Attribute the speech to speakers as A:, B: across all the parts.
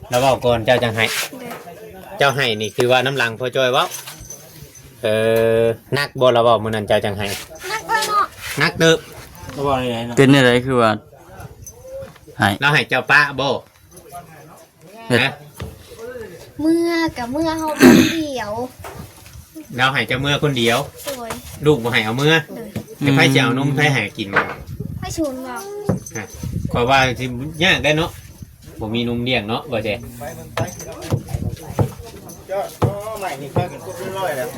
A: แล้วเว้าก่อนเจ้าจังให้
B: เด้อ
A: เจ้าให้นี่คือว่าน้ำลังพอจอยเว้านักบ่ละเว้ามื้อนั้นเจ้าจังให้
B: นักเนาะ
A: นักเติบ
C: ก็บอกอะไรเนาะ
D: เป็นอะไรคือว่าให้
A: เราให้เจ้าป้าบ่
D: เฮ็ด
A: นะ
B: เมื่อกับเมื่อเฮาคนเดียว
A: เราให้เจ้าเมื่อคนเดียว
B: สวย
A: ลูกบ่ให้เอาเมื่อ
B: เด้อ
A: จะไปจะเอานมไปให้กินบ่
B: ให้ชุนบอก
A: ขอยว่าสิยากได้เนาะบ่มีนมเลี้ยงเนาะว่าแต่
C: ใหม่นี่ก็กันปุ๊บร้อยแล้ว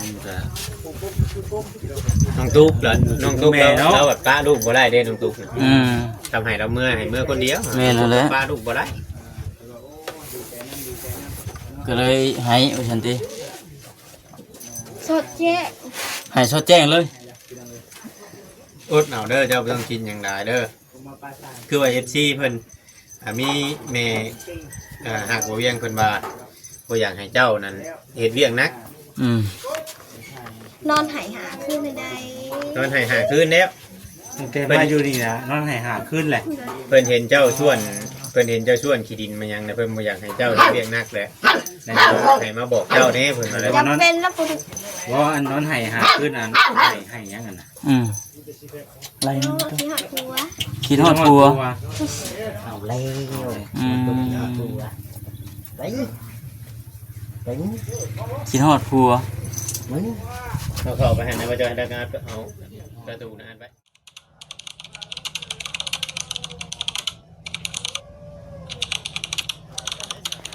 A: น้องตุ๊กเหรอน้องตุ๊กเราแบบป้าลูกบ่ได้เด้น้องตุ๊ก ทำให้เราเมื่อให้เมื่อคนเดียว
D: แม่นั่นแหละ
A: ป้าลูกบ่ได้
D: ก็เลยให้ว่าซั่นติ
B: สดแจ๊
D: ให้สดแจ้งเลย
A: อดเอาเด้อเจ้าบ่ต้องกินอย่างใดเด้อคือว่า FC เพิ่นมีแม่หากบ่เวียงเพิ่นว่าบ่อยากให้เจ้านั้นเฮ็ดเวียกนัก
B: นอนหายหาขึ้นไม่ได้
A: นอนให้หาคืนแล้ว
C: แต่มาอยู่นี่นะนอนหายหาขึ้นแหละ
A: เพิ่นเห็นเจ้าส่วนเพิ่นเห็นเจ้าส่วนขี้ดินมายังนะเพิ่นบ่อยากให้เจ้าเฮ็ดเวียกนักแหละให้มาบอกเจ้าแน่เพิ่นว่าแล้ว
B: จำเป็นแล้วปุ๊บ
C: ว่าอันนอนหายหาขึ้นอันหายยังกันนะ
D: ไร
B: โอ้
D: นี่
B: ที่หักหัว
D: คิดฮอดผัว
C: เอาแล้ว
D: คิดฮอดผัว
A: เขาเข้าไปให้นายว่าจะให้ดักงานเอาประตูนั้นไป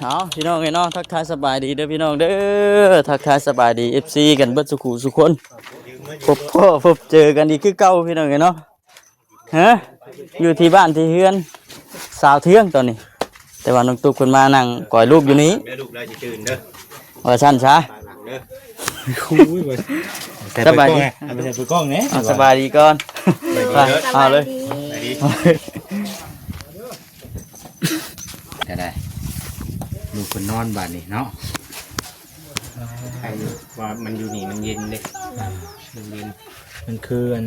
D: เอาพี่น้องเนาะทักทายสบายดีเด้อพี่น้องเด้อทักทายสบายดี FC กันเบิดสุขุสุคนพบเจอกันอีกคือเก่าพี่น้องเนาะฮะอยู่ที่บ้านที่เฮือนสาวเที่ยงตอนนี้ แต่ว่าน้องตุ๊กเพิ่นมานั่งก่อยลูกอยู่นี้
A: เดี๋ยวลูกเราจะตื่นเด้อ
D: ว่าซั่นซะ
A: ปากหลังเด้อ
C: คุยไป
D: สบายดี
C: เอาไปใส่ปืนกล้องเนี่ย
D: เอาสบายดีก่อนไปเอาเลย
A: ไปดิ
C: ก็ได้ลูกคนนอนบ้านนี่เนาะ
A: ใครว่ามันอยู่นี่มันเย็นเด้มันเย็น
C: มันคืออัน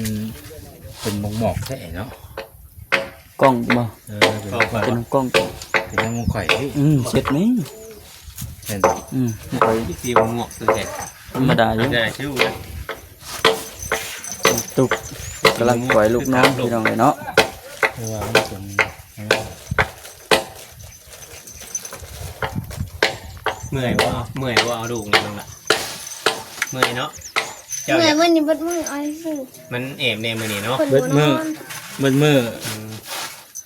C: เป็นหมอกแท้เนาะ
D: กล้องบ่
C: เป็น
D: เป็นกล้อง
C: เป็นยังมงข่อย
D: เสร็จนี่
C: เป็น
D: ไป
A: ที่ฟิวงอกคือแท้
D: ธรรมดาอยู่
A: ได้ชื่อนะ
D: ตุ๊กกำลังก่อยลูกน้องพี่น้องเนาะ
C: ว่ามันเป็น
A: เมื่อยบ่เอาลูกนี่ลงละเมื่อยเนาะเจ้า
B: เหนื่
A: อ
B: อย
A: ยาก
B: วันนี้บัดมืออ้อยสิ
A: มันแอบแน่มื้อนี้เนาะ
B: คนบนนอน
C: มือ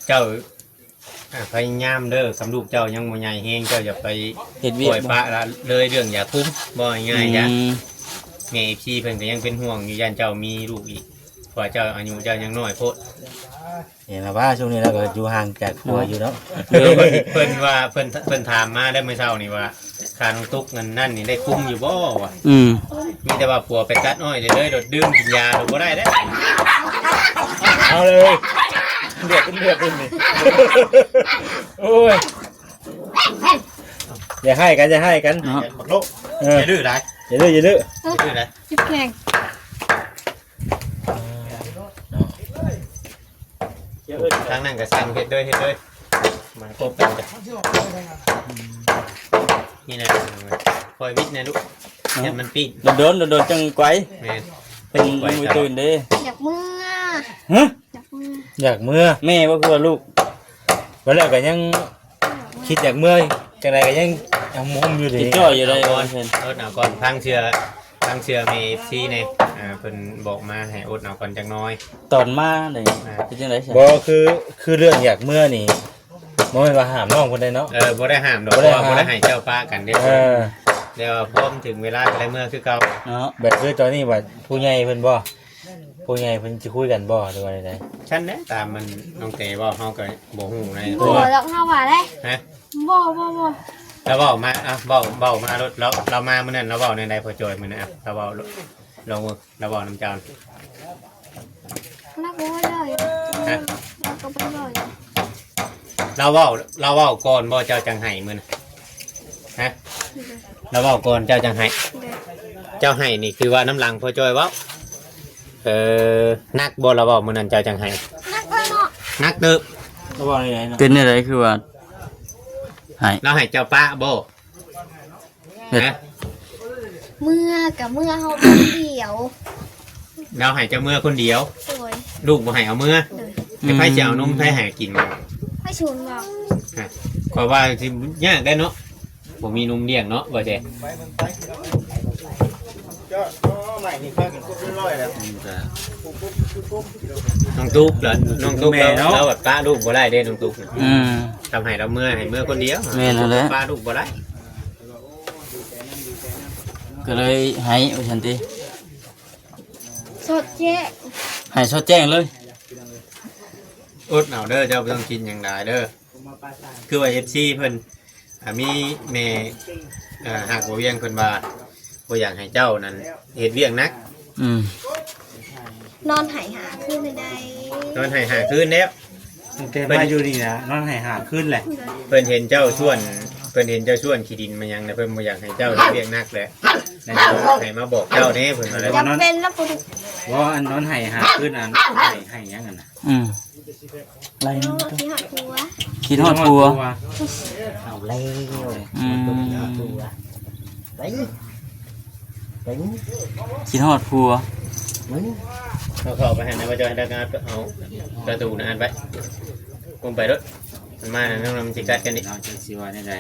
A: เจ้าพยายามเด้อสำลูกเจ้ายังบ่ใหญ่แฮงเจ้าอย่าไป
D: เฮ็ด
A: ป
D: เวีย
A: ล่อย
D: ก
A: ปะละเลยเรื่องอย่าคุ้มบ่ง่ายๆจ้ะ
D: อืม
A: แม่พี่เพิ่นก็ยังเป็นห่วงอยู่ย่านเจ้ามีลูกอีกเพราะเจ้าอายุเจ้ายังน้อยโพด
C: เห็นแล้วว่าช่วงนี้เราก็อยู่ห่างจากตัวอยู่เนาะ
A: เพิ่นว่าเพิ่นถามมาได้เมื่อเช้านี่ว่าค่าน้องตุ๊กเงินนั่นนี่ได้คุ้มอยู่บ่วะ มีแต่ว่าผัวไปตัดอ้อยเลยโดดดื่มกินยาดูบ่ได้เด้
C: เอาเลยเดือดเป็นนี่โอ้ยอย่าให้กันอย่าให้กัน
A: บักโลอย่าดื้อได้
C: อย่าดื้อ
A: อย่าดื้อได้
B: จิบแข่ง
A: ทางนั้นก็สั่งเฮ็ดเลยมาครบกันจ้ะนี่นะคอยวิทย์นะลูกอย่ามันปีน
D: โดนจังไกว
A: แม่น
D: เป็นมือตื่นเด้
B: อยากมือ
D: ฮะ
B: อยากมือ
C: อยากเมื่อ
D: แม่บ่คือลูก
C: วันแรกก็ยังคิดอยากเมื่อจังไรก็ยังมุมอยู่ดี
D: ติดจ่อยอยู่เลย
A: ก่อ
D: ว่าน เพิ่น
A: อดเอาก่อนพังเชื่อมีซีเนี่ยเพิ่นบอกมาให้อดเอาก่อนจังน้อย
D: ตอนมาได้เป็นจังได๋ซะ
C: บ่คือเรื่องอยากเมื่อนี่บ่แม่นว่าห้ามน้องคนใดเนาะ
A: บ่ได้ห้ามดอกเพราะว่าบ่ได้ให้เจ้าป้ากันเด้ เดี๋ยวพร้อมถึงเวลาอะไรเมื่อคือเก่า
D: เนาะ
C: แบบคือตอนนี้ว่าผู้ใหญ่เพิ่นบ่ผู้ใหญ่เพิ่นสิคุยกันบ่หรือว่าใด
A: ฉันเนี่ยตามมันน้องเตว่าเฮาก็บ่ฮู้ใน
B: บัวแล้วเข้ามาได้
A: ฮะ
B: บ่
A: แล้วเว้ามาเว้ามารถเรามามื้อนั้นเราเว้าในใดพอจอยมื้อนั้นเราเว้าลงเราเว้าน้ำจาน
B: นักบัวเลยนักก็ไปเลย
A: เราเว้าก่อนบ่เจ้าจังไห้มื้อนั้นฮะเราเว้าก่อนเจ้าจังไห้เจ้าไห้นี่คือว่าน้ำลังพอจอยเว้านักบ่เราเว้ามื้อนั้นเจ้าจังไห้
B: นักเนาะ
A: นักเติบ
C: ๆก็บ่ได้เนาะ
D: เป็นอะไรคือว่าใ ให้
A: เราให้เจ้าป้าบ่
D: เฮ็ด
A: นะ
B: เมื่อกับเมื่อเฮาคนเดียว
A: เราให้เจ้าเมื่อคนเดียว
B: โดย
A: ลูกบ่ให้เอาเมื่อไผจะเอานมไผให้กินบ่
B: ให้ชุนบอก
A: ขอยว่าสิยากได้เนาะบ่มีนมเลี้ยงเนาะว่าแต่
C: ใหม่นี่ค่ากันคุบร้อยแล้ว
A: น้องตุ๊กเหรอน้องตุ๊กเราแบบป้าลูกบ่ได้เด้น้องตุ๊ก ทำให้เราเมื่อให้เมื่อคนเดียว
D: แม่นแล้วแหละ
A: ป้าลูกบ่ได้
D: ก็เลยให้ว่าซั่นติ
B: สดแจ๊
D: ให้สดแจ้งเลย
A: อดเอาเด้อเจ้าบ่ต้องกินอย่างใดเด้อคือว่า FC เพิ่นมีแม่หากบ่เวียงเพิ่นว่าบ่อยากให้เจ้านั้นเฮ็ดเวียกนัก
B: นอนหายหาขึ้นไม่ได้
A: นอนให้หาคืนแล้ว
C: แต่มาอยู่นี่นะนอนให้หาขึ้นแหละ
A: เพิ่นเห็นเจ้าชวนขี้ดินมายังนะเพิ่นบ่อยากให้เจ้าเฮ็ดเวียกนักแหละนั่นให้มาบอกเจ้าแน่เพิ่นว่าแล้ว
B: จำเป็นแล้วปุ๊บ
C: ว่าอันนอนให้หาขึ้นอันให้ยังกันนะ
D: ไร
B: ที่หอดหัว
D: คิดฮอดผัว
E: เอาเร็ว
D: คิดฮอดผัว
A: เขาเข้าไปให้นายว่าจะให้ดักงานเอาประตูนั้นไปกุมไปรถมันมาแล้วมันสิกัดกันอีก
C: เราจะสิว่าได้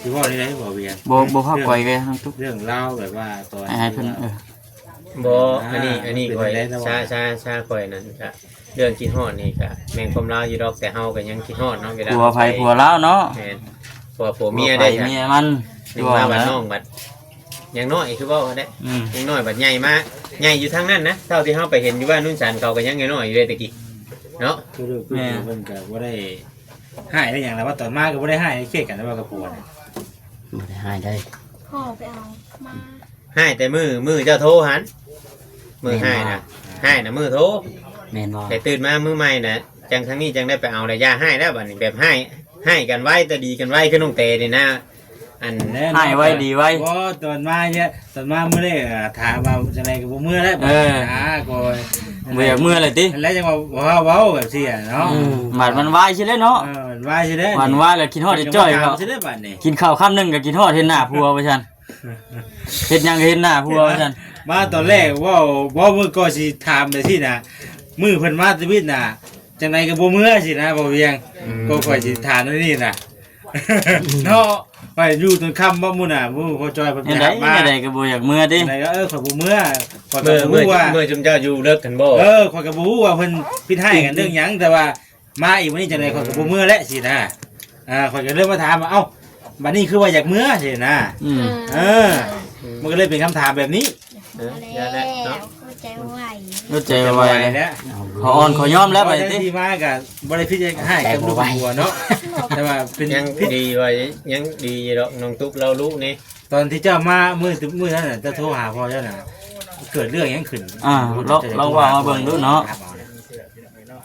C: สิว่าได้บ่เวียน
D: บ่พาปล่อยไปทั้งทุก
C: เรื่องเล่าแบบว่าตอน
D: ให้เพิ่น
A: บ่อันนี้ข่อยชาข่อยนั่นก็เรื่องคิดฮอดนี่ก็แม่งความลาวอยู่ดอกแต่เฮาก็ยังคิดฮอดเนาะเวลา
D: ผัวไผผัวลาวเนาะ
A: แม่นผัวเมียได้
D: เมียมัน
A: ถึงว่าบัดน้องบัดยังน้อยคือเว้าได้ยังน้อยบัดใหญ่มาใหญ่อยู่ทางนั้นนะเท่าที่เฮาไปเห็นอยู่ว่านุ่นสันเขาก็ยังน้อยอยู่เลยตะกี้เนาะ
C: คือเพิ่นก็บ่ได้ให้ได้อย่างแล้วว่าตอนมาก็บ่ได้ให้เครียดกันแล้วว่ากับผัวน่ะ
E: ไม่ได้ให้ได้
B: พ่อไปเอามา
A: ให้แต่มือเจ้าโทรหันมือให้นะมือโทร
E: แมนบอล
A: แต่ตื่นมามือใหม่นะจังทั้งนี้จังได้ไปเอาระยะให้แล้วบัดนี้แบบให้กันไว้แต่ดีกันไว้คือน้องเตนี่นะอัน
D: ให้ไว้ดีไว้
C: บ่ตอนมาเนี่ยตอนมามื้อแรกถามว่าจังได๋ก็บ่มื้อแล้วก็
D: บ่อยากเมื่อเลยติ
C: แล้วจังว่าเว้าแบบซี่เนาะ
D: บาดมันวายใช่เลยเนาะ
C: ว่าสิได้
D: มันวายแล้วกินฮอดจ้อยเขา
C: สิได้บัดนี้
D: กินข้าวค่ำนึงก็กินฮอดเห็นหน้าผัวว่าซั่นเฮ็ดหยังก็เห็นหน้าผัวว่าซั่น
C: มาตอนแรกว่ามื้อก็สิถามได้ที่น่ะมื้อเพิ่นมาชีวิตน่ะจังไดก็บ่มื้อสินะบ่เวียงก็ค่อยสิถามนี่น่ะเนาะไปอยู่จนค่ำบ่มื้อน่ะมื้อพอจอยเพิ่น
D: เฮ็ด
C: ถามมา
D: ได้ก็บ่อยากเมื่อติ
C: ไหนก็ข่อยบ่มื้อข่อยก็
A: เมื่
C: บ่
A: อ
C: รู้ว่า
A: จุมเจ้าอยู่เลิกกันบ่
C: ข่อยก็บ่รู้ว่าเพิ่นพิดให้กันเรื่องหยังแต่ว่ามาอีกวันนี้จังไดข่อยก็บ่มื้อแล้วสินะข่อยก็เลยมาถามว่าเอ้าบัดนี้คือว่าอยากมื้อสินะมันก็เลยเป็นคำถามแบบนี้
A: อย่าแล้วเนาะ
B: เข้าใจไหว
D: รู้ใจไว้
C: แล้ว
D: ขออ่อนขอยอมแล้วไปติ
C: ที่มากับบริพิจารณาให้กับลูกหัวเนาะแต่ว่าเป็น
A: ยัง
C: พิษ
A: ดีไว้ยังดีดอกน้องตุ๊กเราลูกนี่
C: ตอนที่เจ้ามามือนั้นน่ะจะโทรหาพ่อเจ้าน่ะเกิดเรื่องยังขึ้น
D: เราว่ามาเบิ่งดูเนาะ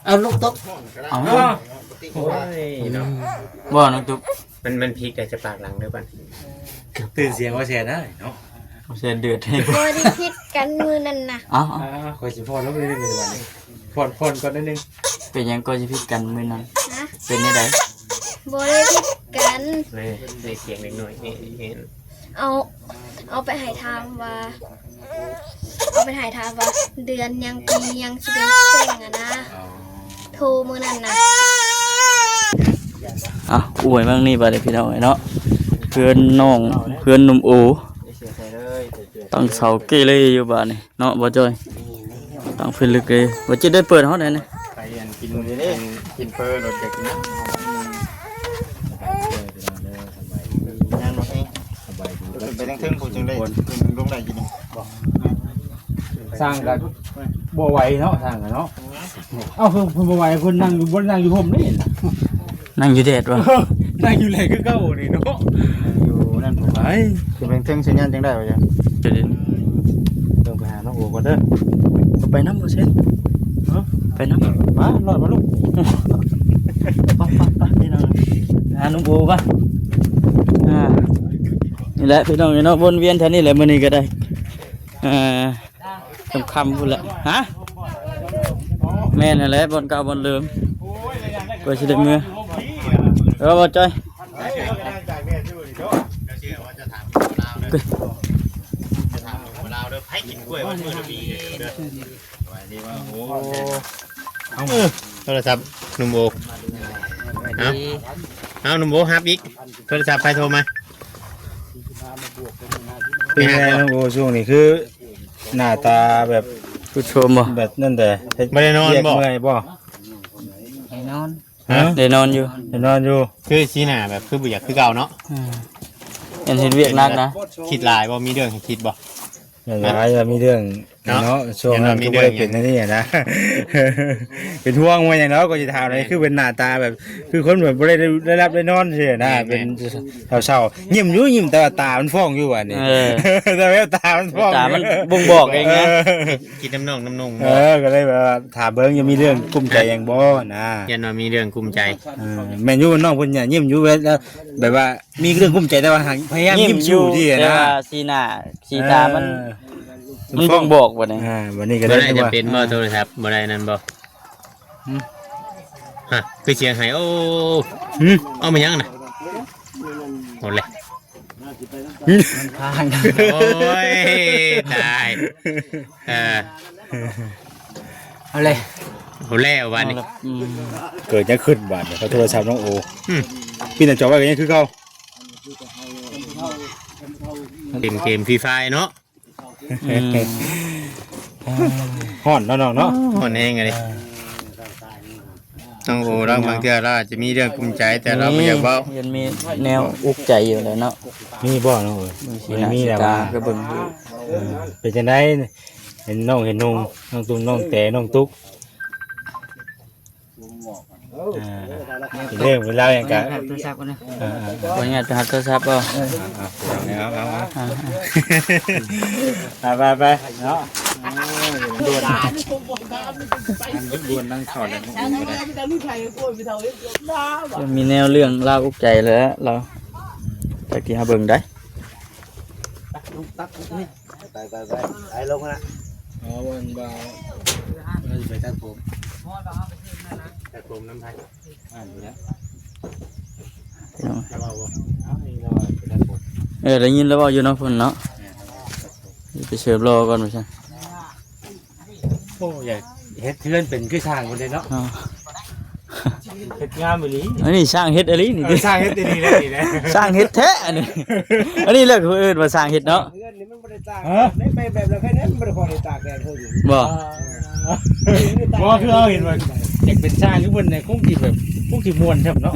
E: เอาลูกตก
D: เอา
A: โอ้ยเนาะ
D: บ่น้องตุ๊ก
A: มันพลิกแต่จะปากหลังเด้อป่ะ
C: ตื่นเสียงว่าแชร์ได้เนาะ
D: เสียเดือดให้
B: บริพิษกันมือนั่นนะ
D: เอ้า
C: คอยสิพอแล้วนิดนึงในวันนี้พอนก่อนนิดนึง
D: เป็นหยังก็สิผิดกันมื้อนั้น
B: นะ
D: เป็นได้ได
B: บริพิษกัน
A: ในเสียงเล็กน้อยนี่เห็น
B: เอาไปหายทางว่าเดือนยังปียังสิเป็นเส้งอะนะโทรมือนั่นนะ
D: อวยมั่งนี่บัดนี้พี่น้องเนาะเพื่อนน้องเพื่อนหนุ่มโอตั้งเสาเกเรอยู่บ้านนี่เนาะบ่จ้อยตั้งเพิ่นลึกเลยบ่จะได้เปิดเฮาได้นะ
A: ไปกินกินเฟอร์รถจะกินนะงานมาเองไปทั้งทึ่งผมจึงได้ลงได้กิน
C: สร้างกันบ่ไหวเนาะสร้างกันเนาะเอ้าเพิ่นบ่ไหวเพิ่นนั่งอยู่ห่มนี่
D: นั่งอยู่แดดบ่
C: นั่งอยู่แลคือเก่านี่เนาะ
A: อยู่นั่นผมไปคือเป็นทึ่งสัญญาณจังได้ป่ะจ๊ะ
D: จะได้
A: ต้องไปหาน้องโอ๋ก่อนเด้อ
D: ไปนำบ่เซ็นไปนำ
C: มารอดมาลูก
D: ไปพี่น้องหาหนุ่มโอป่ะนี่แหละพี่น้องเนาะวนเวียนแถวนี้แหละมื้อนี้ก็ได้ค่ำๆพุ่นแหละฮะแม่นั่นแหละบ่อนเก่าบ่อนเดิมก็สิได้มื้อบ่จ้อย
C: จากแม่ช่วยดิโต
A: เชื่อว่าจะถามลาวเด้อจะถามลาวเด้อให้กินกล้วยวันมื้อละปีเด้อว่าดีว่าโอ้โทรศัพท์หนุ่มโบเอาหนุ่มโบฮับอีกโทรศัพท์ไปโทรมา
C: เป็นไงน้องโอช่วงนี้คือหน้าตาแบบ
D: ผู้ชมบ่
C: แบบนั่นแต่
A: ไม่ได้นอนบ่
C: เมื่อยบ่
E: ให้นอน
C: ฮะ
D: ได้นอนอยู่
C: ได้นอนอยู่
A: คือสีหน้าแบบคือบ่อยากคือเก่าเนาะ
D: เห็นเวียกนักนะ
A: คิดหลายบ่มีเรื่องให้คิดบ่
C: อย่างไรจะมีเรื่องเนาะช่วงนั้นก็ไม่ได้เป็นนั่นนี่นะ เป็นห่วงว่าอย่างเนาะก็จะถามอะไรคือเป็นหน้าตาแบบ คือคนแบบไม่ได้รับได้นอนเฉยนะเป็นเศร้าๆยิ้มอยู่ยิ้มแต่ว่าตามันฟ้องอยู่อ่ะนี่แต่ว่าตามันฟ้อง
D: ตามันบ่งบอกเองนะ
A: คิดน้ำนอง
C: ก็เลยแบบว่าถามเบิ้งยังมีเรื่องกุ้มใจอย่างบ่นะ
A: ยันว่ามีเรื่องกุมใจ
C: แม่นอยู่น้องเพิ่นเนี่ยยิ้มอยู่แล้วแบบว่ามีเรื่องกุ้มใจแต่ว่าพยายามยิ้มสู้ที่
D: แต่
C: นะ
D: ว่าสีหน้าสีตามันบ่งบอกว่านี่
C: วันนี้ก็
A: บ่
C: ได้
A: ได้จะ
C: ว่า
A: เป็นบ่โทรศัพท์บ่ได้นั่นบ่ฮะคือเสียงไห้โอ้เอามายังน่ะหมดเลย
E: มันพาง
A: โอ้ยตาย
E: เอาเลย
A: โหแล้ววันนี้
C: เกิดยังขึ้นบาดเขาโทรศัพท์น้องโอพี่น่ะจอไว้ก็ยังคือเก่า
A: เกมฟรีไฟเนาะ
C: ฮ้อนเนาะน้องเนาะ
A: คนเองไงต้องโอ้เราบางเทื่อเราอาจจะมีเรื่องกุมใจแต่เราไม่อยากเว้า
D: ยังมีแนวอุกใจอยู่เลยเนาะ
C: มีบ่น้องโอ
D: สีหน้า
C: มี
D: สี
C: แล้ว
D: ตา
C: ว่า
D: ก็เบิ่งอยู่
C: เป็นจังได๋เห็นน้องเห็นนุ่งน้องตุ้มน้องแต่น้องตุ๊กเรื่องเวลาอย่างกะ
E: โทรศัพท์กันนะ
D: ว่าไงไปหาโทรศัพท์บ่
C: ไปเนาะดวนนั่งถอดแล้ว
D: ยังมีแนวเรื่องเล่าอุกใจเลยเราไปที่หาเบิ่งได้
C: ไปลงนะอ๋อวันบ่าวเราจะไปตัดผม
A: แต่ผมน้ำไทย
C: อยู่แล้ว
D: ได้ยินแล้วว่าอยู่เนาะเพิ่นเนาะไปเสิร์ฟรอก่อนว่าซั่น
C: โอ้ยเฮ็ดเทือนเป็นคือช่างคนเดียวเนาะ
D: อ้าว
C: เฮ็ดงามอีหลี
D: อันนี้สร้างเฮ็ดอะไรนี่ดิ
C: สร้างเฮ็ดดีแล้วนี่นะ
D: สร้างเฮ็ดแท้อันนี้อันนี้เรียกผู้อื่นว่าสร้างเฮ็ดเนาะ
F: ไปแบบเราแค่นั้นไม่ได้พอได้ตากแดดเท่าอยู่
D: บ่
C: บ่คือเอาเห็นว่าอยากเป็นช่างคือเพิ่นเนี่ยคงสิแบบคงสิม่วนครับเนาะ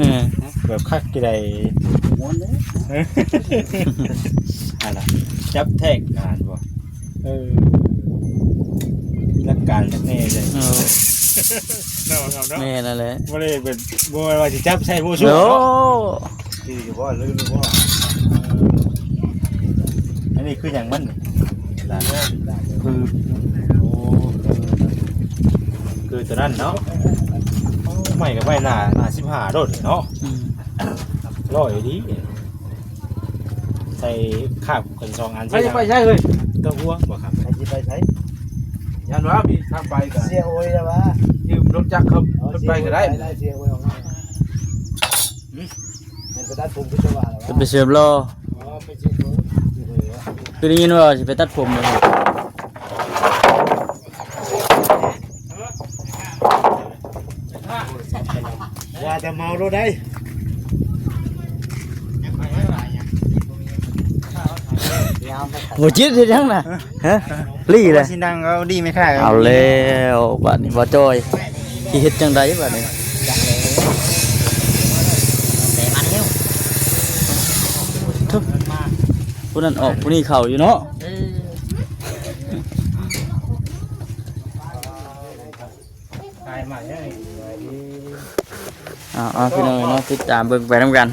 C: แบบคักกี่ใด
E: ม้วนเลย
C: ล่ะจับแทกงานบ่มีหลักการจักแน่เลย
D: เออ
C: เนาะครับเนาะ
D: แม่นั่นแหละ
C: บ่ได้เป็นบ่ว่าสิจับใส่บ่สู้
D: โอ้
C: เนาะคือสิบ่ลืมบ่อันนี้คือหยังมันคือโอ้คือตัวนั้นเนาะไม่ก็ไม่หน้า15โดดเนาะ
D: อืม
C: ร้อยดีใส่ข้าวกัน2อัน
F: ใช่ไปใช่เลย
C: ตัวหัวบ่ครับ
F: ไปใช้ยันว่ามีทางไปกันเสียโอ้ยแล้ววะยืมรถจักรครับไปก็ได้เสียโอ้ยออกมามันก็ได้ผมก็จะว่าแล้ว
D: จะไปเสิร์ฟรอ
F: ไปเช็คดู
D: คือได้ยินว่าสิไปตัดผมบ่
C: ว่าจะเมารถได้
D: บ่จิตเฮ็ดหยังน่ะฮะลี่เลย
C: สินั่งเอาดีไหมค่ะ
D: เอาแล้วบัดนี้บ่จอยสิเฮ็ดจังไดบัดนี้
E: แต่มาเร็ว
D: ทุบผู้นั้นออกผู้นี้เข้าอยู่เนาะ
C: ตายมาเนี่ย
D: เอาพี่น้องเนาะติดตามเบิ่งไปนํกัน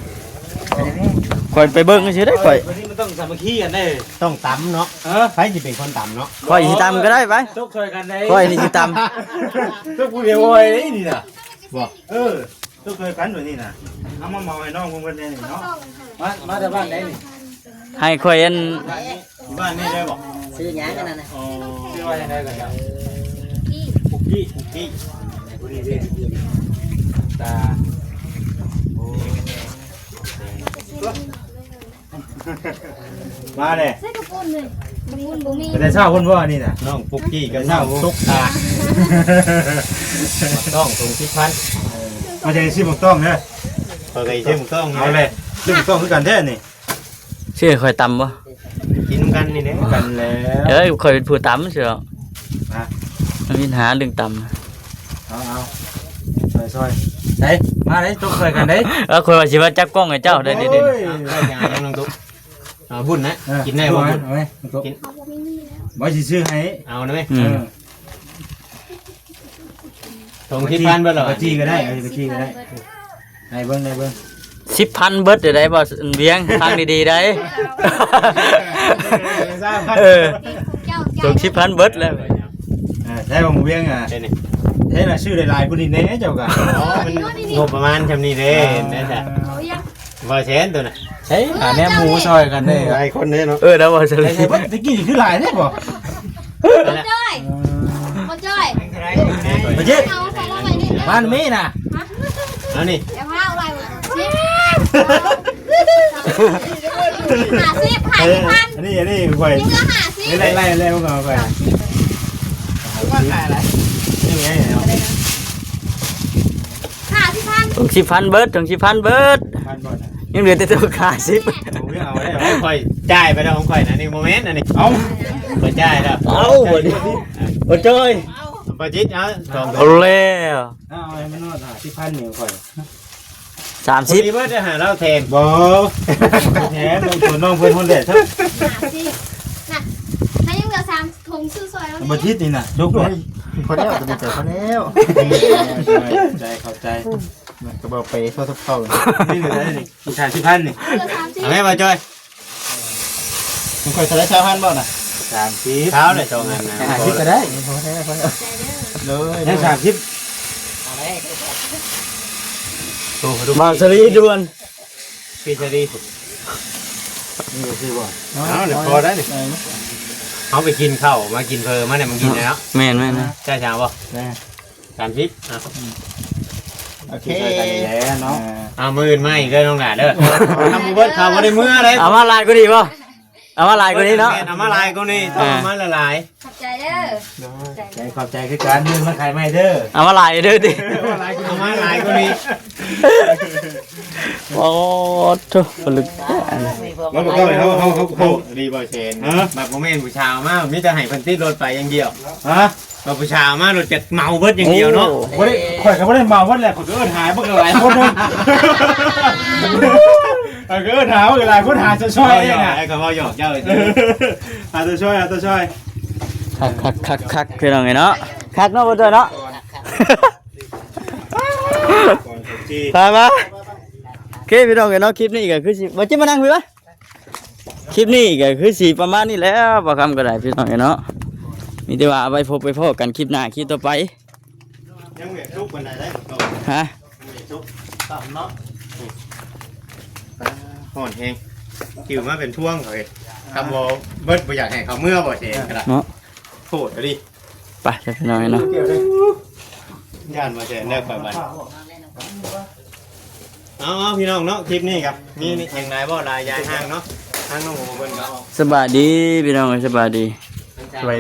D: ข่อยไปเบิ่งซื่อได้ข่อย
C: วันนี้มันต้องสามัคคีกันได้
A: ต้องตำเนาะใครจะเป็นคนตำเนาะ
D: ข่อยสิตามก็ได้ไป
C: ตกช่วยกันได้
D: ข่อยนี่สิตาม
C: ตกผู้เดียวโอยนี่น่ะ
A: บอก
C: ตกช่วยกันด้วยนี่น่ะเอามาเมาให้น้องเพิ่นได้นี่เนาะมาจากบ้านไหนนี่
D: ให้ข่อยอัน
C: บ้านนี้ได้บ่
E: ซื้อหยังกันนั่นน่ะ
C: อ๋อชื่อว่าจังได๋กันจ้ะปุกกี้บุรีเด้ตาโอ้ มาเลย
B: ใส่กระปุนเลยกระปุนบ่มี
C: แต่เช้าคนว่านี่น่ะ
A: น้องปุกกี้กับน้องซุกตาต้องตรงที่พัน
C: มาจากชิมกต้องเด้อ
A: เปิดไอ้เชื่อมต้อง
C: เอาเลยชิมกต้องคือกันแท้นี่
D: ชื่อคอยตำบ่
A: กินกันนี่เนี่ย
C: กันแล้ว
D: เอ้ยคอยเป็นผู้ตำเชียว
C: มา
D: มันมีปัญหาเรื่องต
C: เอาซอยๆได้มาได้จกเคยกันได้
D: ำแล้วคอยว่าสิว่าจับกล้องให้เจ้าได้เด็ด
C: โอ้ย
A: ได้ยังยังน้องตุ๊กบุญนะกินได้บ่บุญ
C: เอาไหม
B: เขาบ่มีแล้ว
C: บ่สิซื้อให้
A: เอาได้ไหม
D: ๆอืม
A: ตรงที่พันเบอร์หรอ
C: ไปจี้ก็ได้ไปจี้ก็ได้ได้เบิ่งได้เบิ่ง
D: 10,000เบิดได้บ่เวียงทางดีๆได้เออ
B: เจ้า
D: ตรง10,000เบิดแล้ว
C: ได้บ่หมูเวียงอ่ะ
A: เช่นนี่
C: เฮ้ยน่ะชื่อหลายๆผู้นี้แน่เจ้าก็
A: อ๋อมันงบประมาณทำนี่เด้นั่นแหละ
B: เขายัง
A: ว่าเชนตัวน่ะ
C: ใช่หาแนมหมูซอยกันเด้
A: หลายคนเนี่ยเนาะ
D: แล้วบ่สิ
C: ไอ้ไอ้บ่ตะกี้นี่คือหลายเด้บ่
B: บ่จ้อยบ่จ้อย
C: มาเจ็ด
B: เอาใส่ลงไปนี่
C: บ้านมีน่ะ
A: แล้วนี่
B: เดี๋ยวพาเอาอะไรชิหาสิบหาสิบพัน
C: อันนี้ข่อย
B: ยังก็หาสิบ
C: ไล่พวกเราข่อยว่าขายอะไรนี่ไง
B: หาสิบพัน
D: ตรง10,000เบิดตรง10,000เบิด
C: พันบ่น่ะ
D: ยังเหลือแต่ตัวค่า10
C: หมูเวียงเอาได้
A: เอาค่อยจ่ายไปแล้วของค่อยนะนี่โมเมนต์อันนี้
C: เอา
A: เปิดจ่ายแล้ว
D: เอาบ่ดิบ่จ้อย
A: ปจิตเอาสอง
D: เอาแล้ว
C: เอาให้มันนวดหา10,000นี่ข่อย
A: สิบ
D: 30
A: เบิร์ดจะหาเราแทน
C: บ่แหมลงตัวน้องเพิ่นคนเด็ดเถอะ
B: หาสิบน่ะถ้ายังเหลือ3ถุงซื้อซอยแล้ว
C: บ่ทิศนี่น่ะยกด้วย
F: พอแล้วตัวนี้เจอพอแล้ว
C: ใจเข้าใจ
F: ก็บอกไปทั่วทุกเข้า
C: นี่เหลือได้นี่อีก10,000นี่
B: เหลือ30
A: เอาแม่มาจอย
F: มันค่อยจะได้ชาวพันบ่น่ะ
C: 30
A: เท้าเลยสองอันนะ
F: คิดก็ได้พอแล้วพอแล้วเลย
C: ยัง30
D: มาสลีด่วน
A: พี่ชรี
C: นี่สิบ่
A: เอาเดี๋ยวพอได้นี่เอาไปกินข้าวมากินเพลมาเนี่ยมันกินแล้ว
D: แม่นๆนะ
A: ใช่จ้าป่ะ30อ่ะ
F: โอเค
C: ช่วยกันแล้วเนาะ
A: เอามืออื่นมาอีกเด้อน้องหลานเด้อทำเบิร์ดข่าวมาได้เมื่อไร
D: เอามาลายก็ดีป่ะเอามาลายก็ดีเนาะ
A: เอามาลายก็นี่ต้องเอามาละลาย
B: ขอบใจเด้อ
C: ใจขอบใจคือการเงินมาขายไม่เด้อ
D: เอามาลายเด้อดิ
A: เอามาลายก็นี่
D: โอ้ทุกผลึก
C: มันบอกว่าเขา
A: ดีบ่เชนแบบโมเมนต์ผู้ชายมากมิจะให้พันติดรถไปอย่างเดียว
C: ฮะ
A: แบบผู้ชายมากรถจะเมาเบิดอย่างเดียวเนาะ
C: บ่ได้ข่อยเขาบ่ได้เมาวันแหละข่อยก็เอิ้นหายบ่หลายคนนึงข่อยก็เอิ้นหาบ่หลายคนหาจะช่วย
A: ห
C: เอย ง
A: อก
C: อ่ะ
A: ไอ้คำว่าหยอกเจ้าเลย
C: หาจะช่วยหาจะช่วย
D: คักคือน้องไงเนาะคักเนาะบ่เจอเนาะไปมาโอเคพี่น้องไงเนาะคลิปนี้ก็คือสิบ่จิมานั่งพี่วะคลิปนี้ก็คือสิประมาณนี้แล้วบ่คำก็ได้พี่น้องไงเนาะมีแต่ว่าเอาไปพบไปพบกันคลิปหน้าคลิปต่อไป
A: ยังเหวี่ยงทุกคนไหนได้
D: ฮะ
A: ทุกต่ำเนาะห่อนเองคิวมาเป็นช่วงเลยคำว่าเบิดบ่อยากให้เขาเมื่อบ่เชนกระดาษ
D: เนาะ
A: โทษดิ
D: ไปเดี๋ยวพี่น้องไงเนาะ
A: ย่านมาเชนเลิกไปบ้านเอาพี่น้องเนาะคลิปนี้ครับนี่อย่างไรบ่ลายยายห้างเนาะห้างน้องหัวเบิ้ลเนาะ
D: สบายดีพี่น้องเอ้ยสบายดี
A: สวย